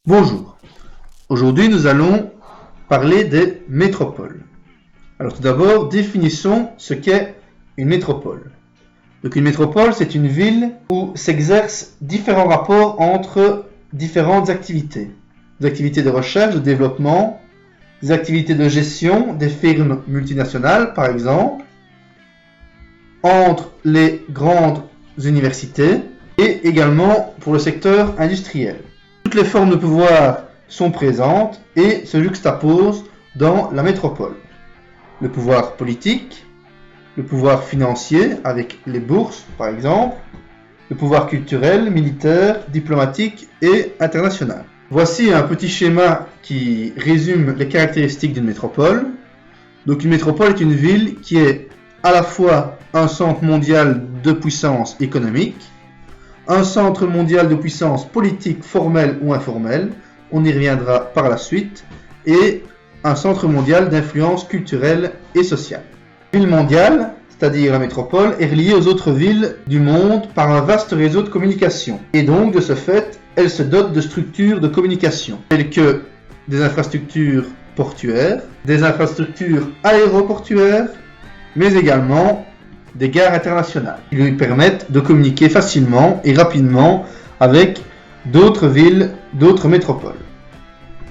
Bonjour, aujourd'hui nous allons parler des métropoles. Alors tout d'abord, définissons ce qu'est une métropole. Donc une métropole, c'est une ville où s'exercent différents rapports entre différentes activités. Des activités de recherche, de développement, des activités de gestion, des firmes multinationales par exemple, entre les grandes universités et également pour le secteur industriel. Toutes les formes de pouvoir sont présentes et se juxtaposent dans la métropole. Le pouvoir politique, le pouvoir financier avec les bourses par exemple, le pouvoir culturel, militaire, diplomatique et international. Voici un petit schéma qui résume les caractéristiques d'une métropole. Donc une métropole est une ville qui est à la fois un centre mondial de puissance économique, un centre mondial de puissance politique formel ou informel, on y reviendra par la suite, et un centre mondial d'influence culturelle et sociale. La ville mondiale, c'est-à-dire la métropole, est reliée aux autres villes du monde par un vaste réseau de communication. Et donc, de ce fait, elle se dote de structures de communication, telles que des infrastructures portuaires, des infrastructures aéroportuaires, mais également des gares internationales qui lui permettent de communiquer facilement et rapidement avec d'autres villes, d'autres métropoles.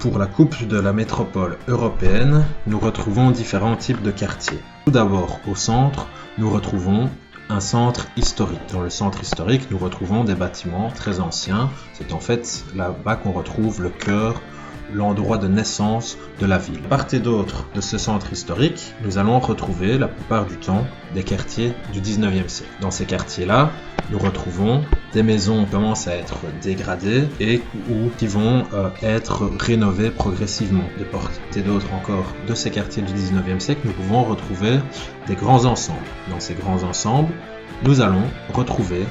Pour la coupe de la métropole européenne, nous retrouvons différents types de quartiers. Tout d'abord, au centre, nous retrouvons un centre historique. Dans le centre historique, nous retrouvons des bâtiments très anciens. C'est en fait là-bas qu'on retrouve le cœur, l'endroit de naissance de la ville. De part et d'autre de ce centre historique, nous allons retrouver la plupart du temps des quartiers du 19e siècle. Dans ces quartiers-là, nous retrouvons des maisons qui commencent à être dégradées et qui vont être rénovées progressivement. De part et d'autre encore de ces quartiers du 19e siècle, nous pouvons retrouver des grands ensembles. Dans ces grands ensembles, nous allons retrouver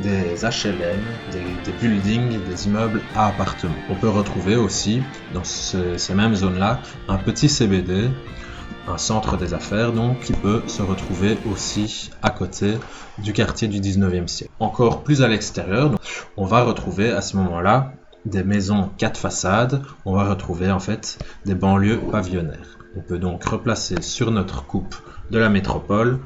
des HLM, des buildings, des immeubles à appartements. On peut retrouver aussi dans ces mêmes zones-là un petit CBD, un centre des affaires donc, qui peut se retrouver aussi à côté du quartier du 19e siècle. Encore plus à l'extérieur, on va retrouver à ce moment-là des maisons 4 façades, on va retrouver en fait des banlieues pavillonnaires. On peut donc replacer sur notre coupe de la métropole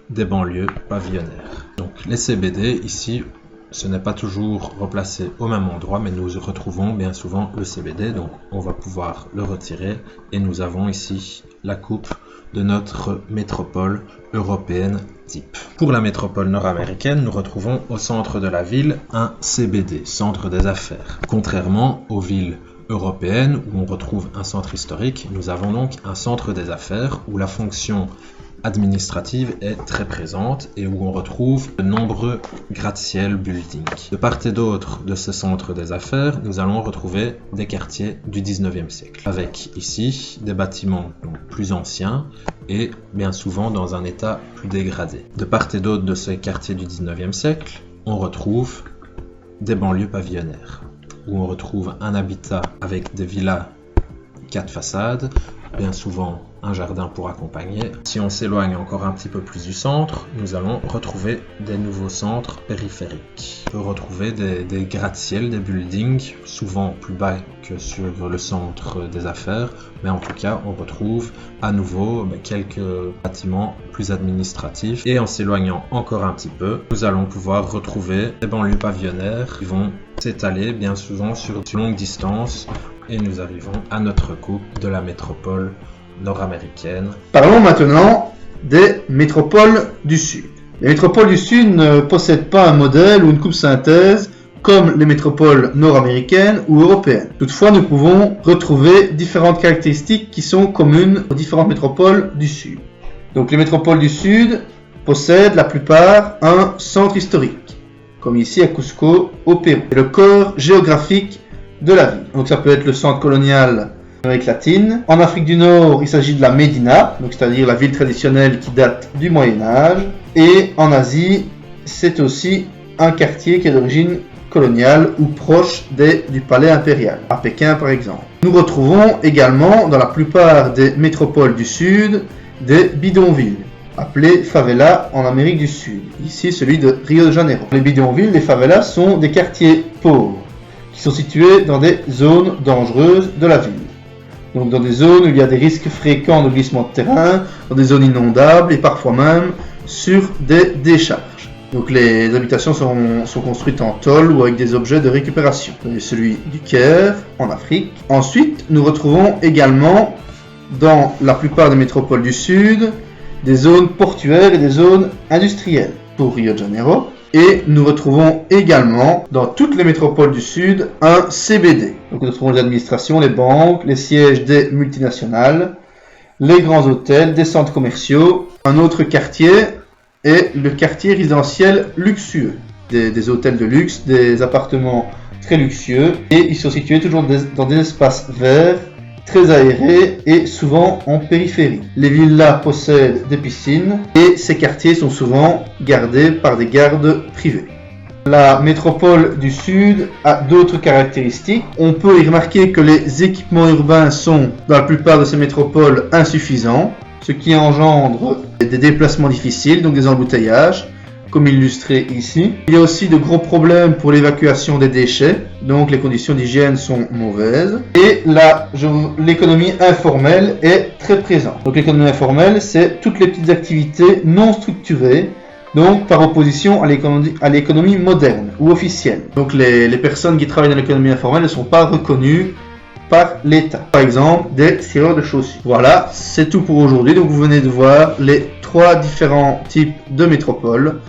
des banlieues pavillonnaires. Donc les CBD ici, ce n'est pas toujours replacé au même endroit, mais nous retrouvons bien souvent le CBD, donc on va pouvoir le retirer et nous avons ici la coupe de notre métropole européenne type. Pour la métropole nord-américaine, nous retrouvons au centre de la ville un CBD, centre des affaires. Contrairement aux villes européennes où on retrouve un centre historique, nous avons donc un centre des affaires où la fonction administrative est très présente et où on retrouve de nombreux gratte-ciel buildings. De part et d'autre de ce centre des affaires, nous allons retrouver des quartiers du 19e siècle, avec ici des bâtiments donc plus anciens et bien souvent dans un état plus dégradé. De part et d'autre de ces quartiers du 19e siècle, on retrouve des banlieues pavillonnaires, où on retrouve un habitat avec des villas 4 façades, bien souvent un jardin pour accompagner. Si on s'éloigne encore un petit peu plus du centre, nous allons retrouver des nouveaux centres périphériques. On peut retrouver des gratte-ciel, des buildings, souvent plus bas que sur le centre des affaires, mais en tout cas on retrouve à nouveau quelques bâtiments plus administratifs. Et en s'éloignant encore un petit peu, nous allons pouvoir retrouver des banlieues pavillonnaires qui vont s'étaler bien souvent sur de longues distances. Et nous arrivons à notre coupe de la métropole nord-américaine. Parlons maintenant des métropoles du Sud. Les métropoles du Sud ne possèdent pas un modèle ou une coupe synthèse comme les métropoles nord-américaines ou européennes. Toutefois, nous pouvons retrouver différentes caractéristiques qui sont communes aux différentes métropoles du Sud. Donc les métropoles du Sud possèdent la plupart un centre historique, comme ici à Cusco au Pérou. C'est le corps géographique de la ville. Donc ça peut être le centre colonial d'Amérique latine. En Afrique du Nord, il s'agit de la Médina, donc c'est-à-dire la ville traditionnelle qui date du Moyen-Âge. Et en Asie, c'est aussi un quartier qui est d'origine coloniale ou proche du palais impérial, à Pékin par exemple. Nous retrouvons également dans la plupart des métropoles du Sud des bidonvilles, appelés favelas en Amérique du Sud. Ici, celui de Rio de Janeiro. Les bidonvilles, les favelas, sont des quartiers pauvres qui sont situées dans des zones dangereuses de la ville. Donc dans des zones où il y a des risques fréquents de glissement de terrain, dans des zones inondables et parfois même sur des décharges. Donc les habitations sont construites en tôle ou avec des objets de récupération. Donc, celui du Caire en Afrique. Ensuite, nous retrouvons également dans la plupart des métropoles du Sud des zones portuaires et des zones industrielles pour Rio de Janeiro. Et nous retrouvons également dans toutes les métropoles du Sud un CBD. Donc nous retrouvons les administrations, les banques, les sièges des multinationales, les grands hôtels, des centres commerciaux. Un autre quartier est le quartier résidentiel luxueux. Des hôtels de luxe, des appartements très luxueux. Et ils sont situés toujours dans des espaces verts, très aérés et souvent en périphérie. Les villas possèdent des piscines et ces quartiers sont souvent gardés par des gardes privés. La métropole du Sud a d'autres caractéristiques. On peut y remarquer que les équipements urbains sont, dans la plupart de ces métropoles, insuffisants, ce qui engendre des déplacements difficiles, donc des embouteillages, comme illustré ici. Il y a aussi de gros problèmes pour l'évacuation des déchets, donc les conditions d'hygiène sont mauvaises. Et l'économie informelle est très présente. Donc l'économie informelle, c'est toutes les petites activités non structurées, donc par opposition à l'économie moderne ou officielle. Donc les personnes qui travaillent dans l'économie informelle ne sont pas reconnues par l'État. Par exemple, des serreurs de chaussures. Voilà, c'est tout pour aujourd'hui. Donc vous venez de voir les 3 différents types de métropoles.